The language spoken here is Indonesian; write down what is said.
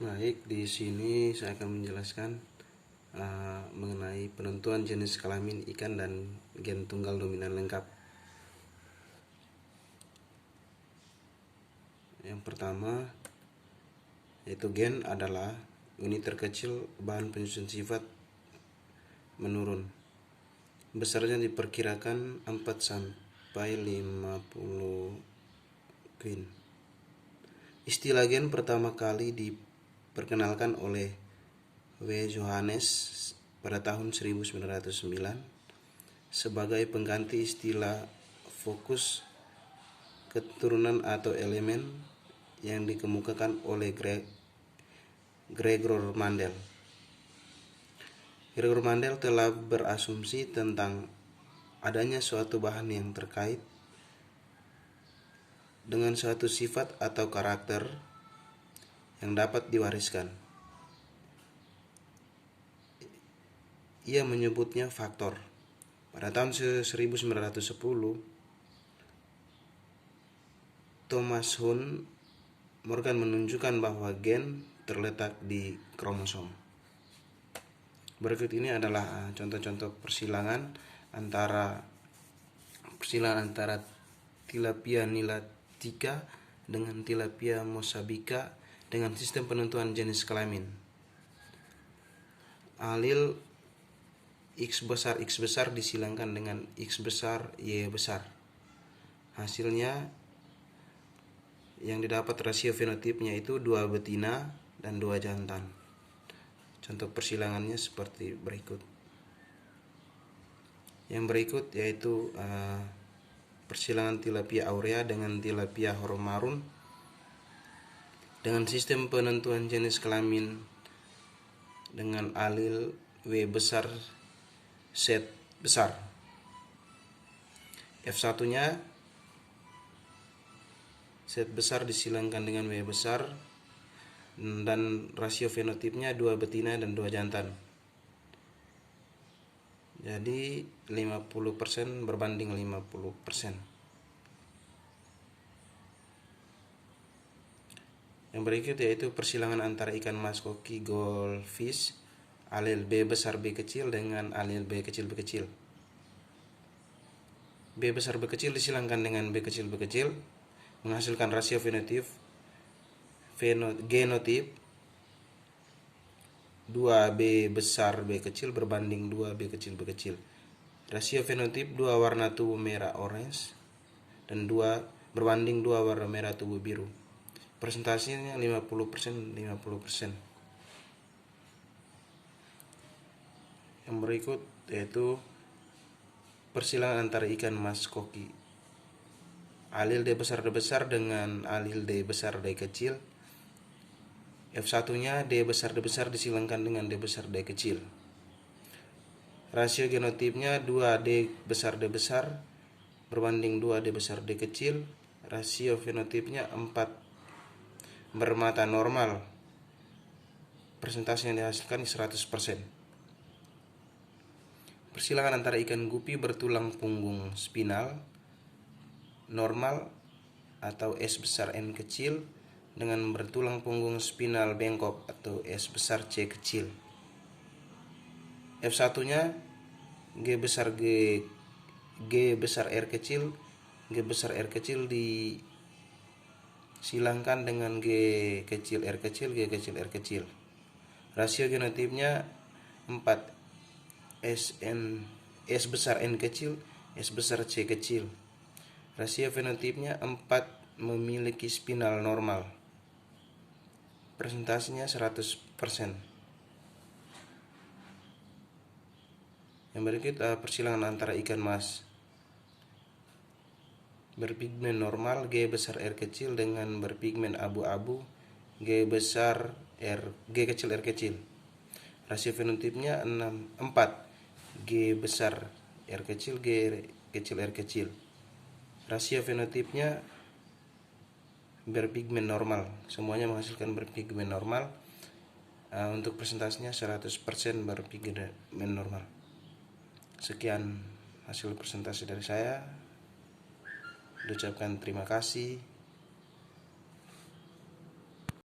Baik, di sini saya akan menjelaskan mengenai penentuan jenis kelamin ikan dan gen tunggal dominan lengkap. Yang pertama, yaitu gen adalah unit terkecil bahan penyusun sifat menurun. Besarnya diperkirakan 4 sampai 50 gen. Istilah gen pertama kali diperkenalkan oleh W. Johannes pada tahun 1909 sebagai pengganti istilah fokus keturunan atau elemen yang dikemukakan oleh Gregor Mendel. Gregor Mendel telah berasumsi tentang adanya suatu bahan yang terkait dengan suatu sifat atau karakter yang dapat diwariskan. Ia menyebutnya faktor. Pada tahun 1910, Thomas Hunt Morgan menunjukkan bahwa gen terletak di kromosom. Berikut ini adalah contoh-contoh persilangan antara Tilapia nilotica dengan Tilapia mossabica dengan sistem penentuan jenis kelamin. Alil X besar disilangkan dengan X besar Y besar. Hasilnya yang didapat rasio fenotipnya itu 2 betina dan 2 jantan. Contoh persilangannya seperti berikut. Yang berikut yaitu persilangan Tilapia aurea dengan Tilapia hormarun dengan sistem penentuan jenis kelamin dengan alil W besar Z besar. F1-nya Z besar disilangkan dengan W besar dan rasio fenotipnya 2 betina dan 2 jantan. Jadi 50% berbanding 50%. Yang berikut yaitu persilangan antara ikan mas koki goldfish alil B besar B kecil dengan alil B kecil B kecil. B besar B kecil disilangkan dengan B kecil B kecil menghasilkan rasio genotip 2B besar B kecil berbanding 2B kecil B kecil. Rasio fenotip 2 warna tubuh merah orange dan 2 berbanding 2 warna merah tubuh biru. Persentasenya 50% 50%. Yang berikut yaitu persilangan antara ikan mas koki alil D besar dengan alil D besar D kecil. F1-nya D besar disilangkan dengan D besar D kecil. Rasio genotipnya 2D besar D besar berbanding 2D besar D kecil. Rasio fenotipnya 4 bermata normal. Persentase yang dihasilkan 100%. Persilangan antara ikan gupi bertulang punggung spinal normal atau S besar N kecil dengan bertulang punggung spinal bengkok atau S besar C kecil. F1-nya G besar R kecil, G besar R kecil disilangkan dengan G kecil R kecil, G kecil R kecil. Rasio genotipnya 4 S besar N kecil, S besar C kecil. Rasio fenotipnya 4 memiliki spinal normal. Persentasenya 100%. Yang berikut persilangan antara ikan mas berpigmen normal G besar R kecil dengan berpigmen abu-abu G kecil R kecil. Rasio fenotipnya 4 G besar R kecil G kecil R kecil. Rasio fenotipnya berpigmen normal. Semuanya menghasilkan berpigmen normal. Untuk persentasenya 100% berpigmen normal. Sekian hasil presentasi dari saya. Ucapkan terima kasih.